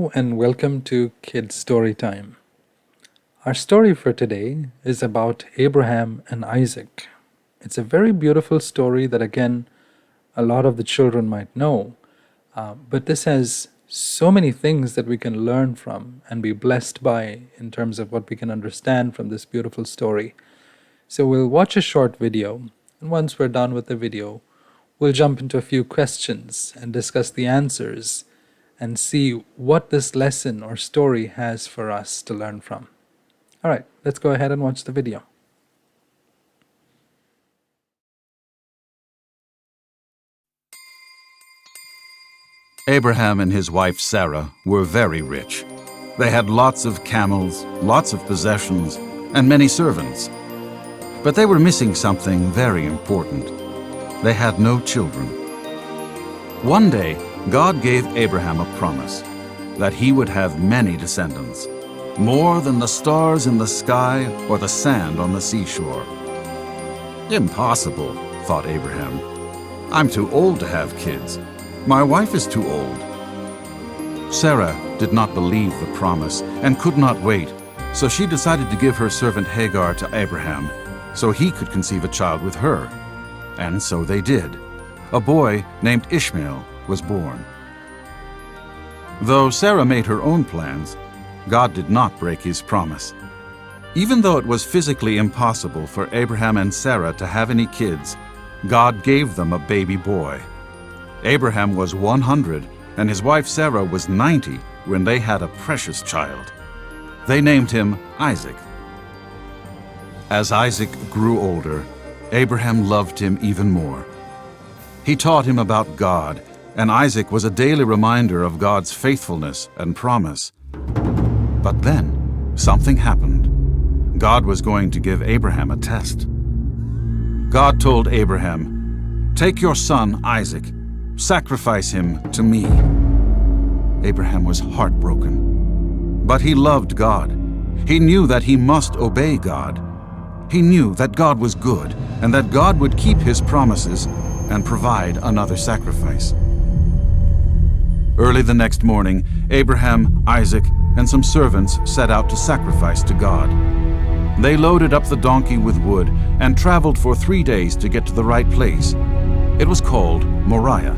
Hello and welcome to Kids Story Time. Our story for today is about Abraham and Isaac. It's a very beautiful story that, again, a lot of the children might know, but this has so many things that we can learn from and be blessed by in terms of what we can understand from this beautiful story. So we'll watch a short video, and once we're done with the video, we'll jump into a few questions and discuss the answers and see what this lesson or story has for us to learn from. All right, let's go ahead and watch the video. Abraham and his wife Sarah were very rich. They had lots of camels, lots of possessions, and many servants. But they were missing something very important. They had no children. One day, God gave Abraham a promise that he would have many descendants, more than the stars in the sky or the sand on the seashore. Impossible, thought Abraham. I'm too old to have kids. My wife is too old. Sarah did not believe the promise and could not wait, so she decided to give her servant Hagar to Abraham so he could conceive a child with her. And so they did. A boy named Ishmael was born. Though Sarah made her own plans, God did not break his promise. Even though it was physically impossible for Abraham and Sarah to have any kids, God gave them a baby boy. Abraham was 100 and his wife Sarah was 90 when they had a precious child. They named him Isaac. As Isaac grew older, Abraham loved him even more. He taught him about God, and Isaac was a daily reminder of God's faithfulness and promise. But then, something happened. God was going to give Abraham a test. God told Abraham, "Take your son Isaac, sacrifice him to me." Abraham was heartbroken. But he loved God. He knew that he must obey God. He knew that God was good and that God would keep his promises and provide another sacrifice. Early the next morning, Abraham, Isaac, and some servants set out to sacrifice to God. They loaded up the donkey with wood and traveled for 3 days to get to the right place. It was called Moriah.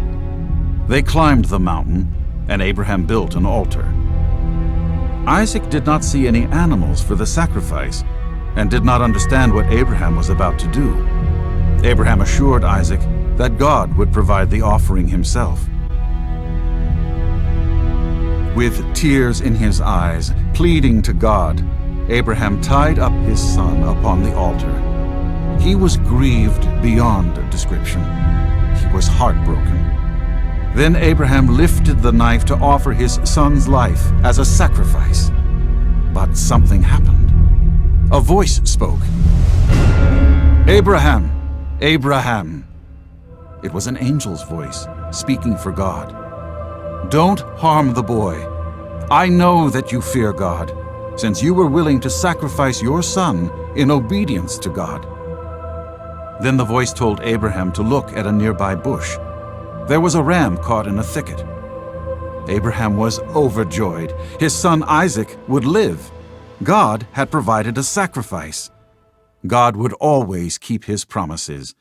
They climbed the mountain, and Abraham built an altar. Isaac did not see any animals for the sacrifice and did not understand what Abraham was about to do. Abraham assured Isaac that God would provide the offering himself. With tears in his eyes, pleading to God, Abraham tied up his son upon the altar. He was grieved beyond description. He was heartbroken. Then Abraham lifted the knife to offer his son's life as a sacrifice. But something happened. A voice spoke. "Abraham, Abraham." It was an angel's voice, speaking for God. "Don't harm the boy. I know that you fear God, since you were willing to sacrifice your son in obedience to God." Then the voice told Abraham to look at a nearby bush. There was a ram caught in a thicket. Abraham was overjoyed. His son Isaac would live. God had provided a sacrifice. God would always keep his promises.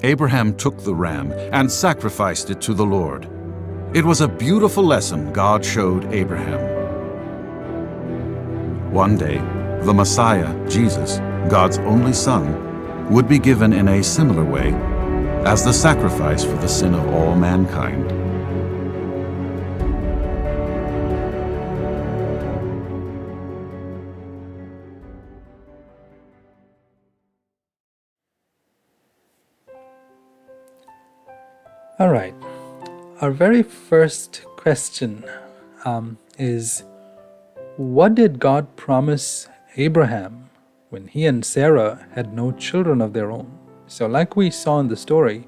Abraham took the ram and sacrificed it to the Lord. It was a beautiful lesson God showed Abraham. One day, the Messiah, Jesus, God's only Son, would be given in a similar way as the sacrifice for the sin of all mankind. All right, our very first question is, what did God promise Abraham when he and Sarah had no children of their own? So like we saw in the story,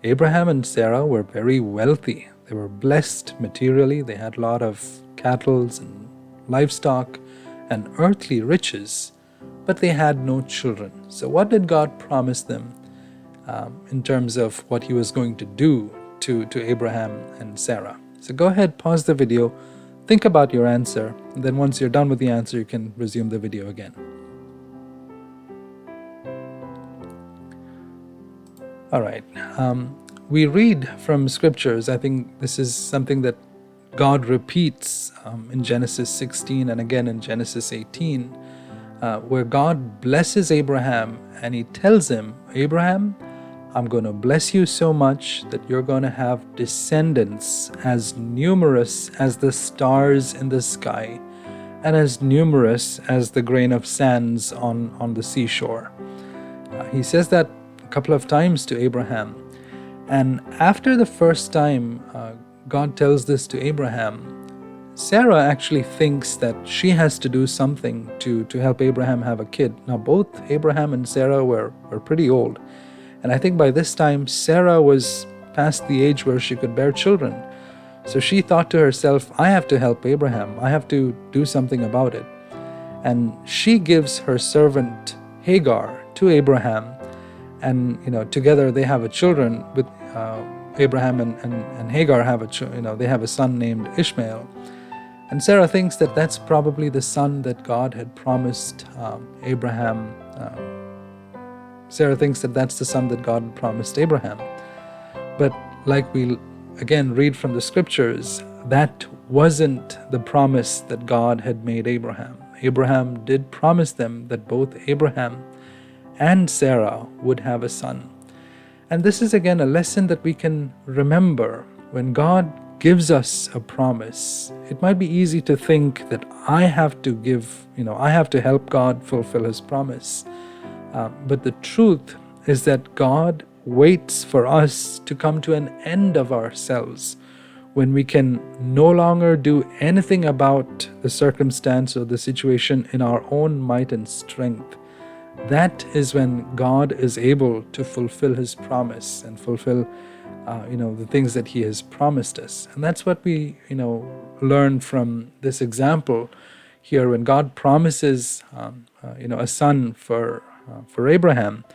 Abraham and Sarah were very wealthy. They were blessed materially. They had a lot of cattle and livestock and earthly riches, but they had no children. So what did God promise them in terms of what he was going to do to Abraham and Sarah? So go ahead, pause the video, think about your answer, and then once you're done with the answer, you can resume the video again. All right. We read from scriptures. I think this is something that God repeats in Genesis 16 and again in Genesis 18, where God blesses Abraham and he tells him, Abraham, I'm going to bless you so much that you're going to have descendants as numerous as the stars in the sky and as numerous as the grain of sands on the seashore. He says that a couple of times to Abraham. And after the first time God tells this to Abraham, Sarah actually thinks that she has to do something to help Abraham have a kid. Now both Abraham and Sarah were pretty old. And I think by this time Sarah was past the age where she could bear children. So she thought to herself, I have to help Abraham. I have to do something about it. And she gives her servant Hagar to Abraham. And together they have a children with Abraham and Hagar have they have a son named Ishmael. And Sarah thinks that that's probably the son that God had promised Abraham. Sarah thinks that that's the son that God promised Abraham. But like we again read from the scriptures, that wasn't the promise that God had made Abraham. Abraham did promise them that both Abraham and Sarah would have a son. And this is again a lesson that we can remember. When God gives us a promise, it might be easy to think that I have to help God fulfill his promise. But the truth is that God waits for us to come to an end of ourselves when we can no longer do anything about the circumstance or the situation in our own might and strength. That is when God is able to fulfill his promise and fulfill the things that he has promised us. And that's what we learn from this example here. When God promises a son for Abraham,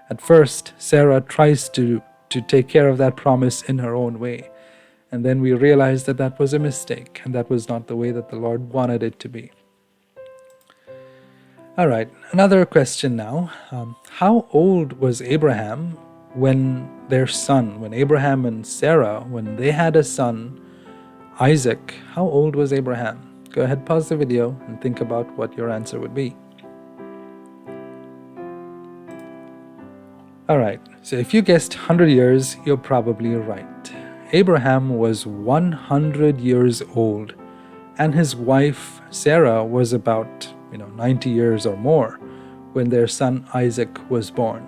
at first Sarah tries to take care of that promise in her own way. And then we realize that that was a mistake and that was not the way that the Lord wanted it to be. All right, another question now. How old was Abraham when Abraham and Sarah, when they had a son, Isaac? How old was Abraham? Go ahead, pause the video and think about what your answer would be. All right, so if you guessed 100 years, you're probably right. Abraham was 100 years old, and his wife Sarah was about 90 years or more when their son Isaac was born.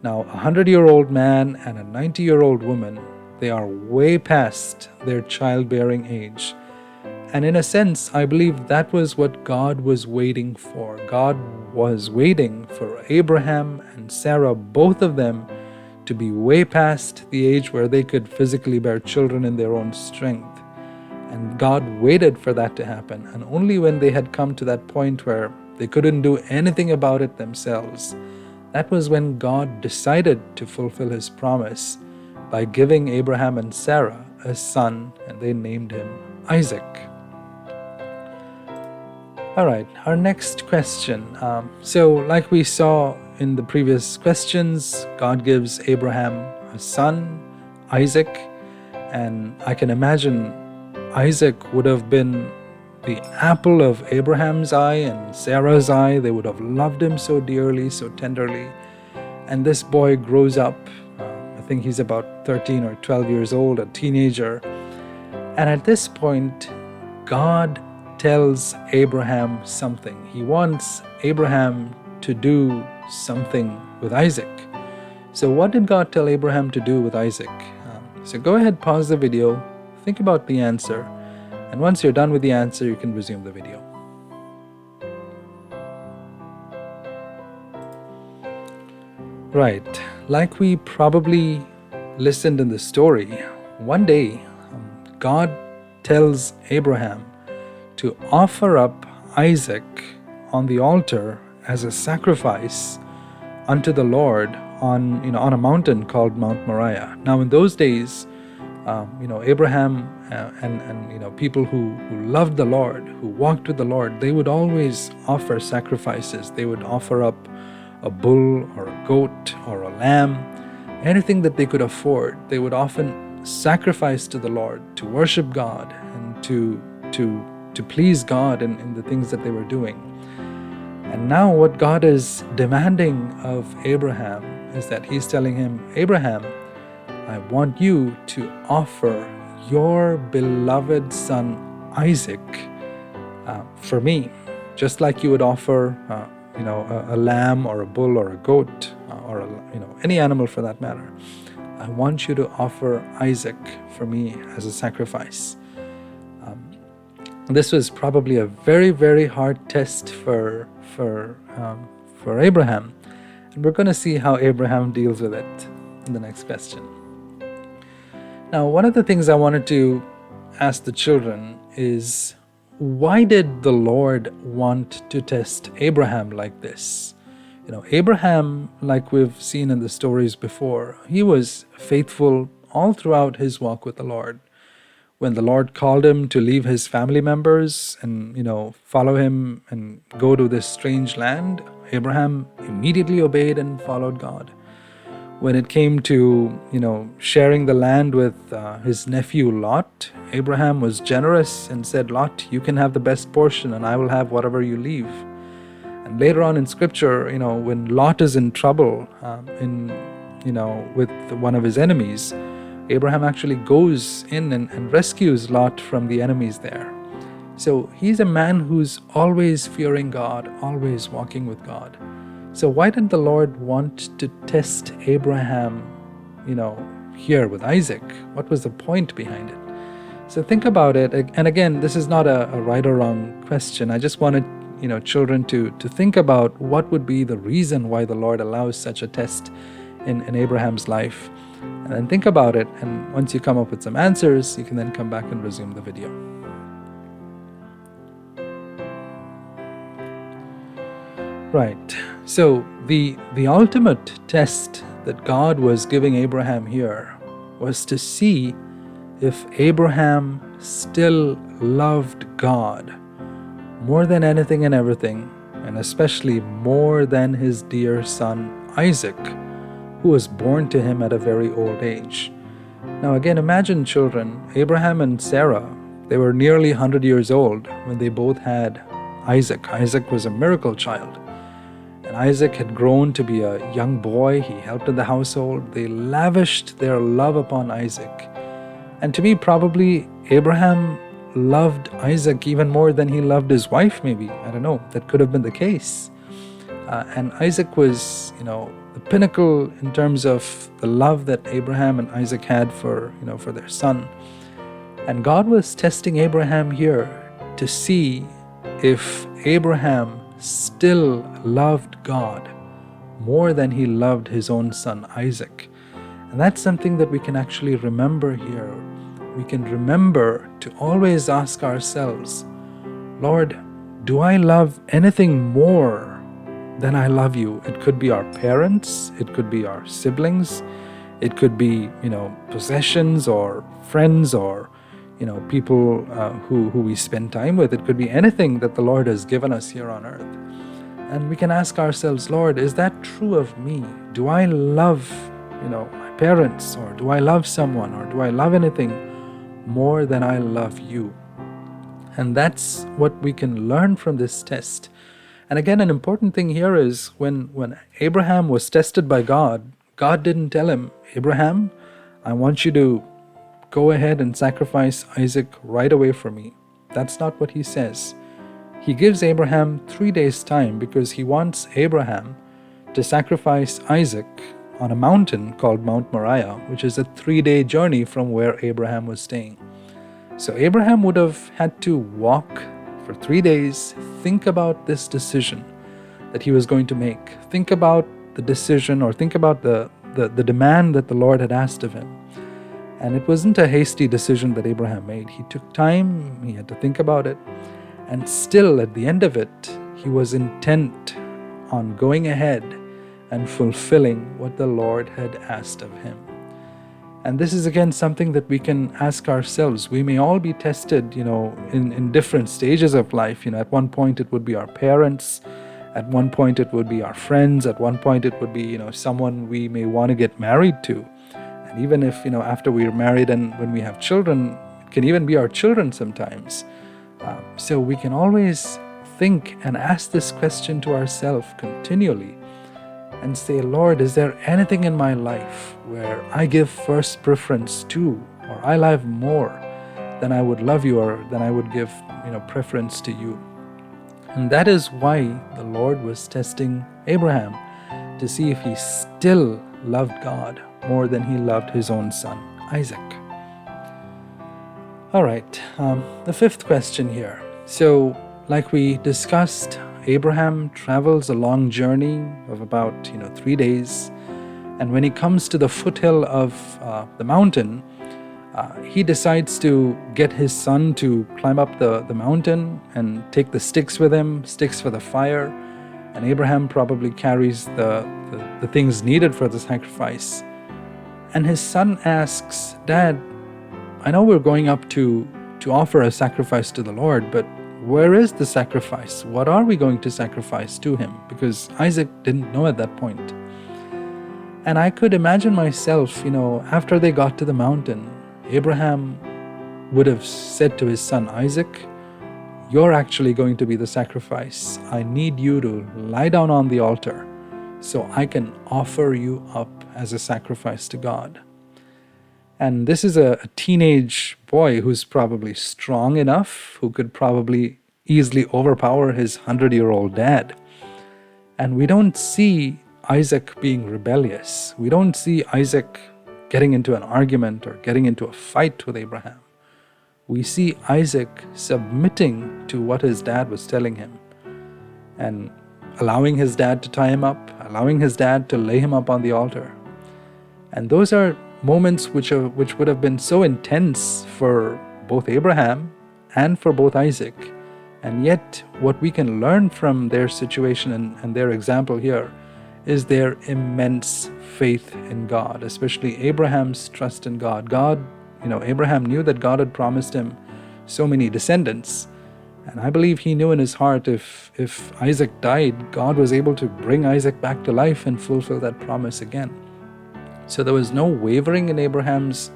Now, a 100-year-old man and a 90-year-old woman, they are way past their childbearing age. And in a sense, I believe that was what God was waiting for. God was waiting for Abraham and Sarah, both of them, to be way past the age where they could physically bear children in their own strength. And God waited for that to happen. And only when they had come to that point where they couldn't do anything about it themselves, that was when God decided to fulfill his promise by giving Abraham and Sarah a son, and they named him Isaac. All right, our next question. So like we saw in the previous questions, God gives Abraham a son, Isaac, and I can imagine Isaac would have been the apple of Abraham's eye and Sarah's eye. They would have loved him so dearly, so tenderly. And this boy grows up, I think he's about 13 or 12 years old, a teenager. And at this point, God tells Abraham something. He wants Abraham to do something with Isaac. So what did God tell Abraham to do with Isaac? So go ahead, pause the video, think about the answer, and once you're done with the answer, you can resume the video. Right, like we probably listened in the story, one day God tells Abraham to offer up Isaac on the altar as a sacrifice unto the Lord on a mountain called Mount Moriah. Now in those days, Abraham and people who loved the Lord, who walked with the Lord, they would always offer sacrifices. They would offer up a bull or a goat or a lamb, anything that they could afford. They would often sacrifice to the Lord to worship God and to please God in the things that they were doing. And now what God is demanding of Abraham is that he's telling him, Abraham, I want you to offer your beloved son Isaac for me, just like you would offer a lamb or a bull or a goat or any animal for that matter. I want you to offer Isaac for me as a sacrifice. This was probably a very, very hard test for Abraham, and we're going to see how Abraham deals with it in the next question. Now, one of the things I wanted to ask the children is, why did the Lord want to test Abraham like this? Abraham, like we've seen in the stories before, he was faithful all throughout his walk with the Lord. When the Lord called him to leave his family members and, follow him and go to this strange land, Abraham immediately obeyed and followed God. When it came to, sharing the land with his nephew Lot, Abraham was generous and said, Lot, you can have the best portion and I will have whatever you leave. And later on in scripture, when Lot is in trouble with one of his enemies, Abraham actually goes in and rescues Lot from the enemies there. So he's a man who's always fearing God, always walking with God. So why did the Lord want to test Abraham, here with Isaac? What was the point behind it? So think about it. And again, this is not a right or wrong question. I just wanted, children to think about what would be the reason why the Lord allows such a test in Abraham's life. And then think about it. And once you come up with some answers, you can then come back and resume the video. Right. So the ultimate test that God was giving Abraham here was to see if Abraham still loved God more than anything and everything, and especially more than his dear son Isaac, who was born to him at a very old age. Now again, imagine, children, Abraham and Sarah, they were nearly 100 years old when they both had Isaac. Isaac was a miracle child. And Isaac had grown to be a young boy. He helped in the household. They lavished their love upon Isaac. And to me, probably Abraham loved Isaac even more than he loved his wife, maybe. I don't know. That could have been the case. And Isaac was, the pinnacle in terms of the love that Abraham and Isaac had for their son. And God was testing Abraham here to see if Abraham still loved God more than he loved his own son Isaac. And that's something that we can actually remember here. We can remember to always ask ourselves, Lord, do I love anything more than I love you? It could be our parents, it could be our siblings, it could be, possessions or friends or people who we spend time with. It could be anything that the Lord has given us here on earth. And we can ask ourselves, Lord, is that true of me? Do I love, my parents, or do I love someone, or do I love anything more than I love you? And that's what we can learn from this test. And again, an important thing here is when Abraham was tested by God, God didn't tell him, Abraham, I want you to go ahead and sacrifice Isaac right away for me. That's not what he says. He gives Abraham 3 days' time because he wants Abraham to sacrifice Isaac on a mountain called Mount Moriah, which is a 3-day journey from where Abraham was staying. So Abraham would have had to walk for 3 days, think about this decision that he was going to make. Think about the decision, or think about the demand that the Lord had asked of him. And it wasn't a hasty decision that Abraham made. He took time, he had to think about it, and still at the end of it, he was intent on going ahead and fulfilling what the Lord had asked of him. And this is again something that we can ask ourselves. We may all be tested, in different stages of life. At one point it would be our parents. At one point it would be our friends. At one point it would be, someone we may want to get married to. And even if, after we're married and when we have children, it can even be our children sometimes. So we can always think and ask this question to ourselves continually and say, Lord, is there anything in my life where I give first preference to, or I love more than I would love you, or than I would give, preference to you? And that is why the Lord was testing Abraham to see if he still loved God more than he loved his own son, Isaac. All right, the fifth question here. So, like we discussed, Abraham travels a long journey of about 3 days, and when he comes to the foothill of the mountain, he decides to get his son to climb up the mountain and take the sticks with him, sticks for the fire, and Abraham probably carries the things needed for the sacrifice. And his son asks, Dad, I know we're going up to offer a sacrifice to the Lord, but where is the sacrifice? What are we going to sacrifice to him? Because Isaac didn't know at that point. And I could imagine myself, after they got to the mountain, Abraham would have said to his son Isaac, you're actually going to be the sacrifice. I need you to lie down on the altar so I can offer you up as a sacrifice to God. And this is a teenage boy who's probably strong enough, who could probably easily overpower his 100-year-old dad. And we don't see Isaac being rebellious. We don't see Isaac getting into an argument or getting into a fight with Abraham. We see Isaac submitting to what his dad was telling him and allowing his dad to tie him up, allowing his dad to lay him up on the altar. And those are moments which would have been so intense for both Abraham and for both Isaac. And yet what we can learn from their situation and their example here is their immense faith in God, especially Abraham's trust in God. Abraham knew that God had promised him so many descendants. And I believe he knew in his heart if Isaac died, God was able to bring Isaac back to life and fulfill that promise again. So there was no wavering in Abraham's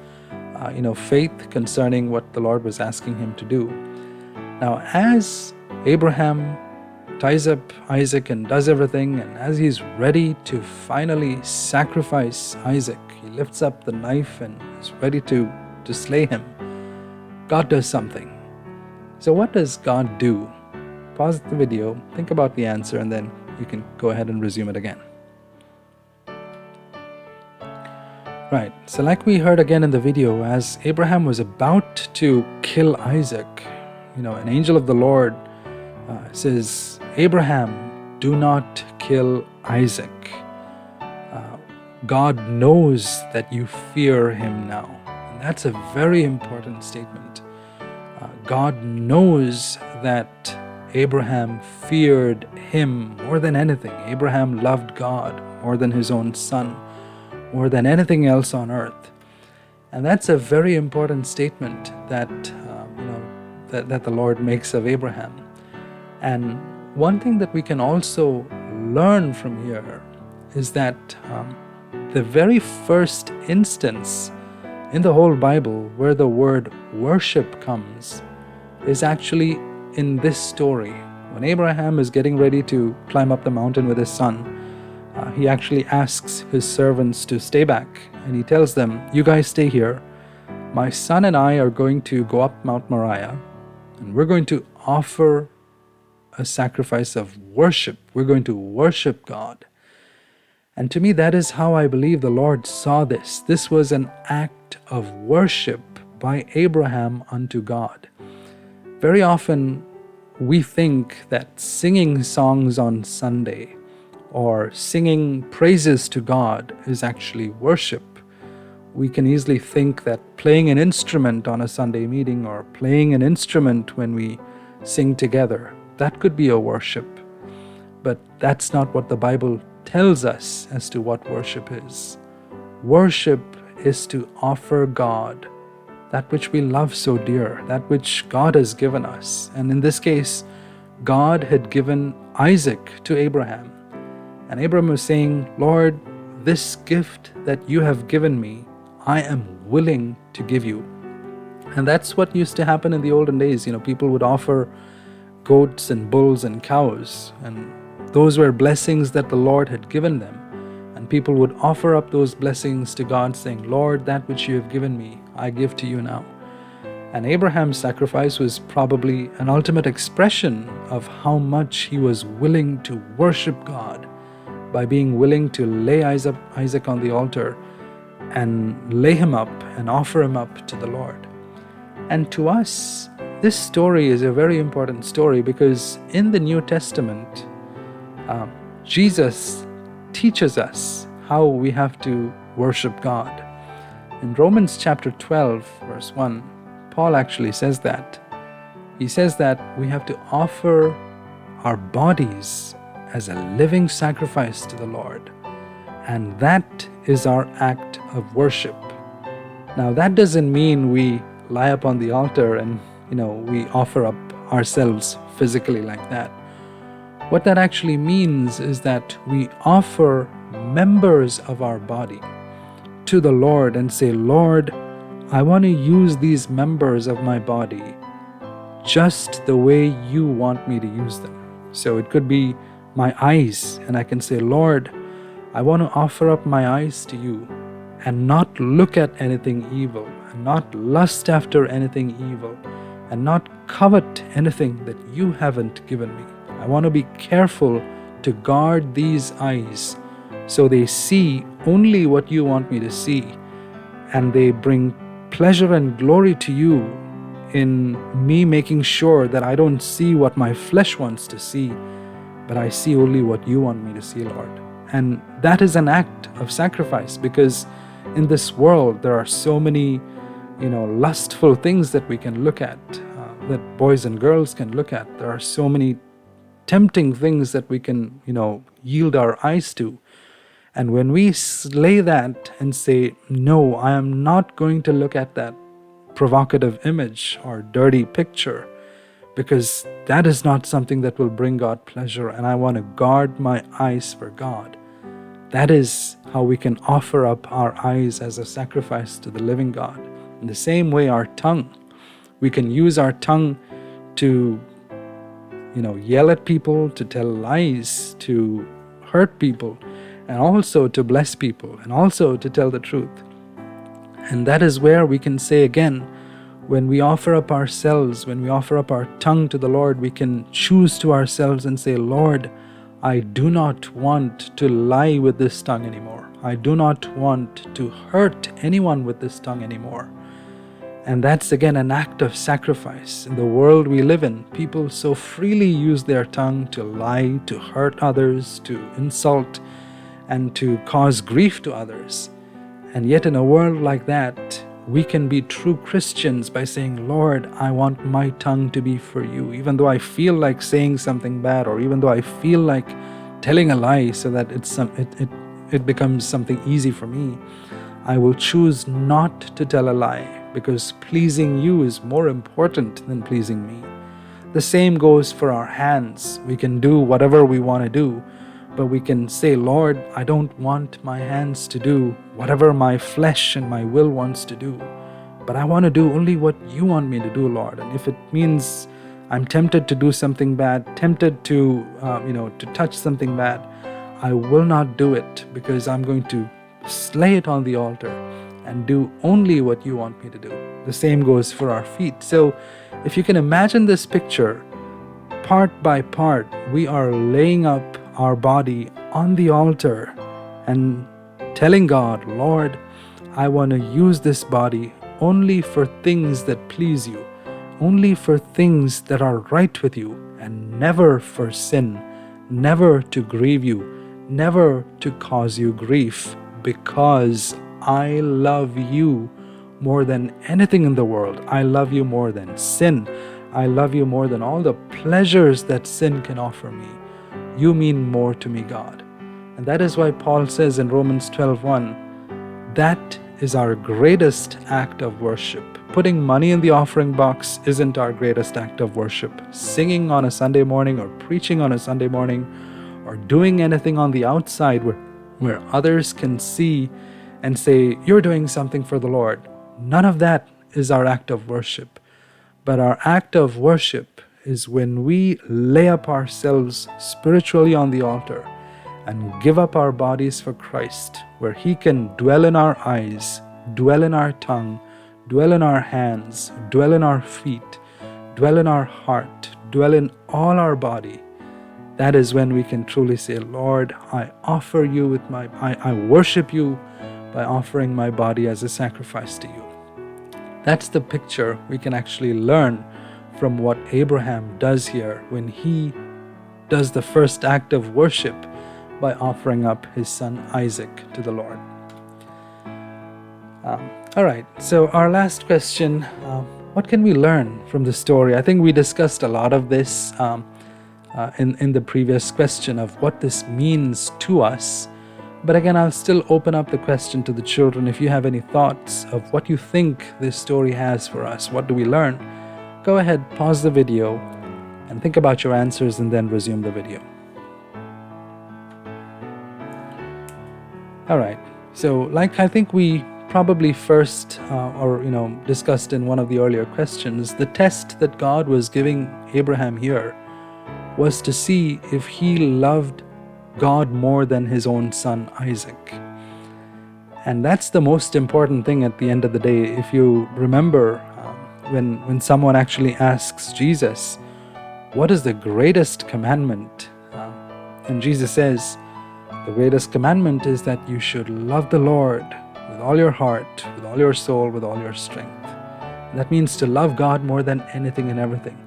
faith concerning what the Lord was asking him to do. Now, as Abraham ties up Isaac and does everything, and as he's ready to finally sacrifice Isaac, he lifts up the knife and is ready to slay him, God does something. So what does God do? Pause the video, think about the answer, and then you can go ahead and resume it again. Right, so like we heard again in the video, as Abraham was about to kill Isaac, an angel of the Lord says, Abraham, do not kill Isaac. God knows that you fear him now. And that's a very important statement. God knows that Abraham feared him more than anything. Abraham loved God more than his own son, more than anything else on earth. And that's a very important statement that that the Lord makes of Abraham. And one thing that we can also learn from here is that the very first instance in the whole Bible where the word worship comes is actually in this story. When Abraham is getting ready to climb up the mountain with his son, he actually asks his servants to stay back, and he tells them, you guys stay here. My son and I are going to go up Mount Moriah, and we're going to offer a sacrifice of worship. We're going to worship God. And to me, that is how I believe the Lord saw this. This was an act of worship by Abraham unto God. Very often, we think that singing songs on Sunday or singing praises to God is actually worship. We can easily think that playing an instrument on a Sunday meeting or playing an instrument when we sing together, that could be a worship. But that's not what the Bible tells us as to what worship is. Worship is to offer God that which we love so dear, that which God has given us. And in this case, God had given Isaac to Abraham. And Abraham was saying, Lord, this gift that you have given me, I am willing to give you. And that's what used to happen in the olden days. People would offer goats and bulls and cows, and those were blessings that the Lord had given them. And people would offer up those blessings to God, saying, Lord, that which you have given me, I give to you now. And Abraham's sacrifice was probably an ultimate expression of how much he was willing to worship God by being willing to lay Isaac on the altar and lay him up and offer him up to the Lord. And to us, this story is a very important story because in the New Testament, Jesus teaches us how we have to worship God. In Romans chapter 12, verse 1, Paul actually says that. He says that we have to offer our bodies as a living sacrifice to the Lord. And that is our act of worship. Now, that doesn't mean we lie up on the altar and, we offer up ourselves physically like that. What that actually means is that we offer members of our body to the Lord and say, Lord, I want to use these members of my body just the way you want me to use them. So it could be my eyes, and I can say, Lord, I want to offer up my eyes to you and not look at anything evil, and not lust after anything evil, and not covet anything that you haven't given me. I want to be careful to guard these eyes so they see only what you want me to see, and they bring pleasure and glory to you in me making sure that I don't see what my flesh wants to see, but I see only what you want me to see, Lord. And that is an act of sacrifice, because in this world there are so many lustful things that we can look at, that boys and girls can look at. There are so many tempting things that we can yield our eyes to. And when we slay that and say, no, I am not going to look at that provocative image or dirty picture, because that is not something that will bring God pleasure, and I want to guard my eyes for God. That is how we can offer up our eyes as a sacrifice to the living God. In the same way, our tongue, we can use our tongue to yell at people, to tell lies, to hurt people, and also to bless people, and also to tell the truth. And that is where we can say again, when we offer up ourselves, when we offer up our tongue to the Lord, we can choose to ourselves and say, Lord, I do not want to lie with this tongue anymore. I do not want to hurt anyone with this tongue anymore. And that's again an act of sacrifice. In the world we live in, people so freely use their tongue to lie, to hurt others, to insult, and to cause grief to others. And yet in a world like that, we can be true Christians by saying, Lord, I want my tongue to be for you, even though I feel like saying something bad, or even though I feel like telling a lie so that it becomes something easy for me. I will choose not to tell a lie, because pleasing you is more important than pleasing me. The same goes for our hands. We can do whatever we want to do, but we can say, Lord, I don't want my hands to do whatever my flesh and my will wants to do, but I want to do only what you want me to do, Lord. And if it means I'm tempted to do something bad, tempted to touch something bad, I will not do it, because I'm going to slay it on the altar and do only what you want me to do. The same goes for our feet. So if you can imagine this picture, part by part, we are laying up our body on the altar and telling God, Lord, I want to use this body only for things that please you, only for things that are right with you, and never for sin, never to grieve you, never to cause you grief, because I love you more than anything in the world. I love you more than sin. I love you more than all the pleasures that sin can offer me. You mean more to me, God. And that is why Paul says in Romans 12:1, that is our greatest act of worship. Putting money in the offering box isn't our greatest act of worship. Singing on a Sunday morning or preaching on a Sunday morning or doing anything on the outside where others can see and say, you're doing something for the Lord. None of that is our act of worship. But our act of worship is when we lay up ourselves spiritually on the altar and give up our bodies for Christ, where He can dwell in our eyes, dwell in our tongue, dwell in our hands, dwell in our feet, dwell in our heart, dwell in all our body. That is when we can truly say, Lord, I offer you with I worship you by offering my body as a sacrifice to you. That's the picture we can actually learn from what Abraham does here when he does the first act of worship by offering up his son Isaac to the Lord. All right, so our last question, what can we learn from the story? I think we discussed a lot of this in the previous question of what this means to us. But again, I'll still open up the question to the children. If you have any thoughts of what you think this story has for us, what do we learn? Go ahead, pause the video, and think about your answers and then resume the video. All right, so like I think we probably first discussed in one of the earlier questions, the test that God was giving Abraham here was to see if he loved God more than his own son Isaac. And that's the most important thing at the end of the day. If you remember when someone actually asks Jesus, what is the greatest commandment? And Jesus says, the greatest commandment is that you should love the Lord with all your heart, with all your soul, with all your strength. And that means to love God more than anything and everything.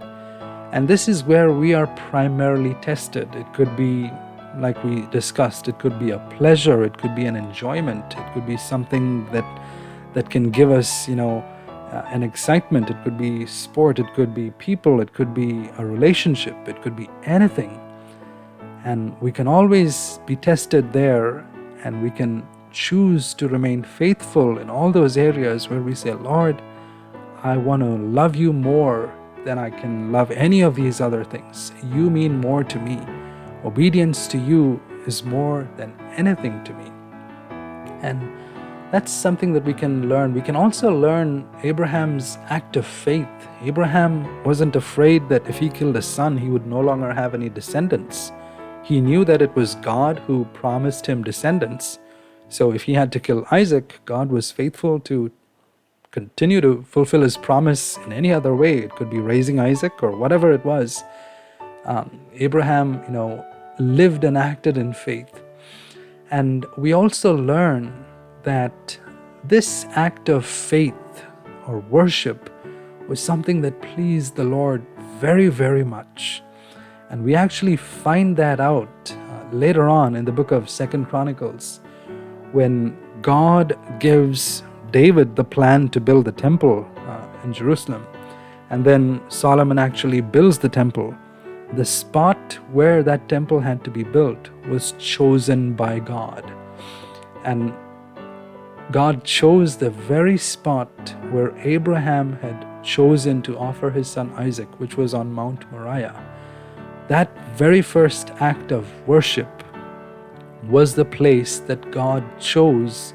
And this is where we are primarily tested. It could be, like we discussed, it could be a pleasure, it could be an enjoyment, it could be something that can give us, an excitement. It could be sport, it could be people, it could be a relationship, it could be anything. And we can always be tested there, and we can choose to remain faithful in all those areas where we say, Lord, I want to love you more than I can love any of these other things. You mean more to me. Obedience to you is more than anything to me. And that's something that we can learn. We can also learn Abraham's act of faith. Abraham wasn't afraid that if he killed a son, he would no longer have any descendants. He knew that it was God who promised him descendants. So if he had to kill Isaac, God was faithful to continue to fulfill his promise in any other way. It could be raising Isaac or whatever it was. Abraham, lived and acted in faith. And we also learn that this act of faith or worship was something that pleased the Lord very, very much. And we actually find that out later on in the book of 2 Chronicles, when God gives David the plan to build the temple in Jerusalem. And then Solomon actually builds the temple. The spot where that temple had to be built was chosen by God. And God chose the very spot where Abraham had chosen to offer his son Isaac, which was on Mount Moriah. That very first act of worship was the place that God chose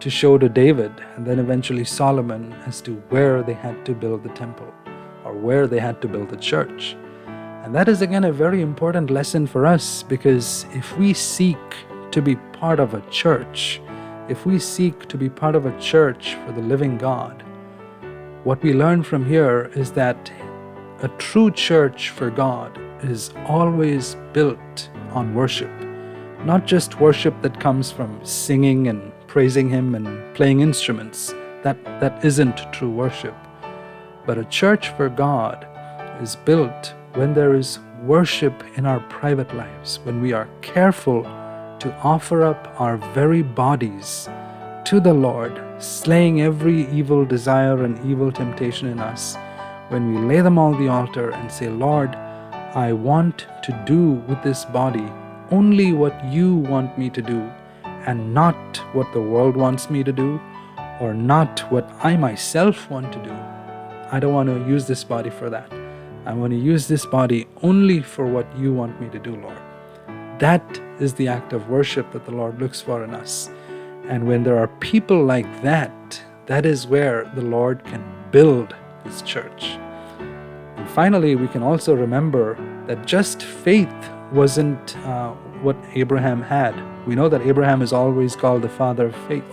to show to David and then eventually Solomon as to where they had to build the temple or where they had to build the church. And that is again a very important lesson for us, because if we seek to be part of a church, if we seek to be part of a church for the living God, what we learn from here is that a true church for God is always built on worship. Not just worship that comes from singing and praising Him and playing instruments. That isn't true worship. But a church for God is built when there is worship in our private lives, when we are careful to offer up our very bodies to the Lord, slaying every evil desire and evil temptation in us, when we lay them on the altar and say, Lord, I want to do with this body only what you want me to do, and not what the world wants me to do, or not what I myself want to do. I don't want to use this body for that. I want to use this body only for what you want me to do, Lord. That is the act of worship that the Lord looks for in us. And when there are people like that, that is where the Lord can build His church. And finally, we can also remember that just faith wasn't what Abraham had. We know that Abraham is always called the father of faith.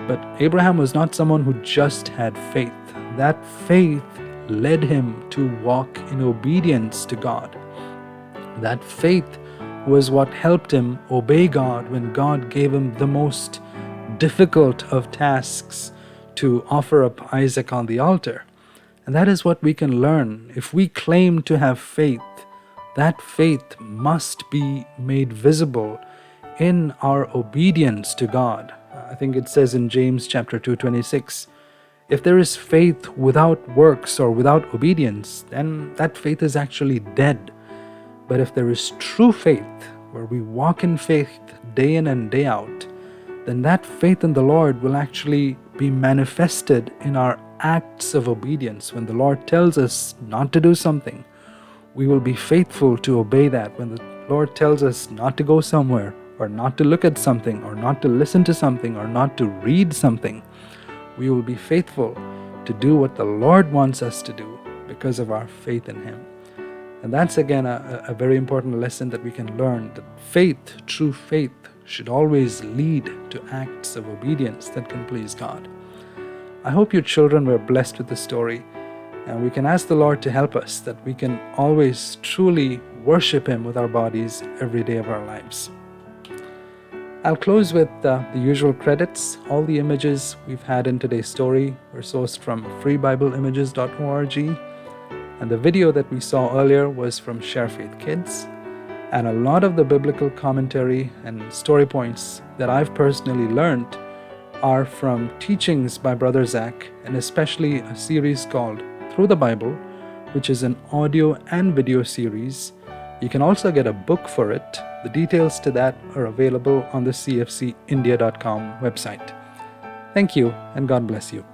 But Abraham was not someone who just had faith. That faith led him to walk in obedience to God. That faith was what helped him obey God when God gave him the most difficult of tasks to offer up Isaac on the altar. And that is what we can learn. If we claim to have faith, that faith must be made visible in our obedience to God. I think it says in James chapter 2:26, if there is faith without works or without obedience, then that faith is actually dead. But if there is true faith, where we walk in faith day in and day out, then that faith in the Lord will actually be manifested in our acts of obedience. When the Lord tells us not to do something, we will be faithful to obey that. When the Lord tells us not to go somewhere, or not to look at something, or not to listen to something, or not to read something, we will be faithful to do what the Lord wants us to do because of our faith in Him. And that's again a very important lesson that we can learn, that faith, true faith, should always lead to acts of obedience that can please God. I hope your children were blessed with the story, and we can ask the Lord to help us that we can always truly worship Him with our bodies every day of our lives. I'll close with the usual credits. All the images we've had in today's story were sourced from freebibleimages.org, and the video that we saw earlier was from Share Faith Kids. And a lot of the biblical commentary and story points that I've personally learned are from teachings by Brother Zach, and especially a series called Through the Bible, which is an audio and video series. You can also get a book for it. The details to that are available on the cfcindia.com website. Thank you, and God bless you.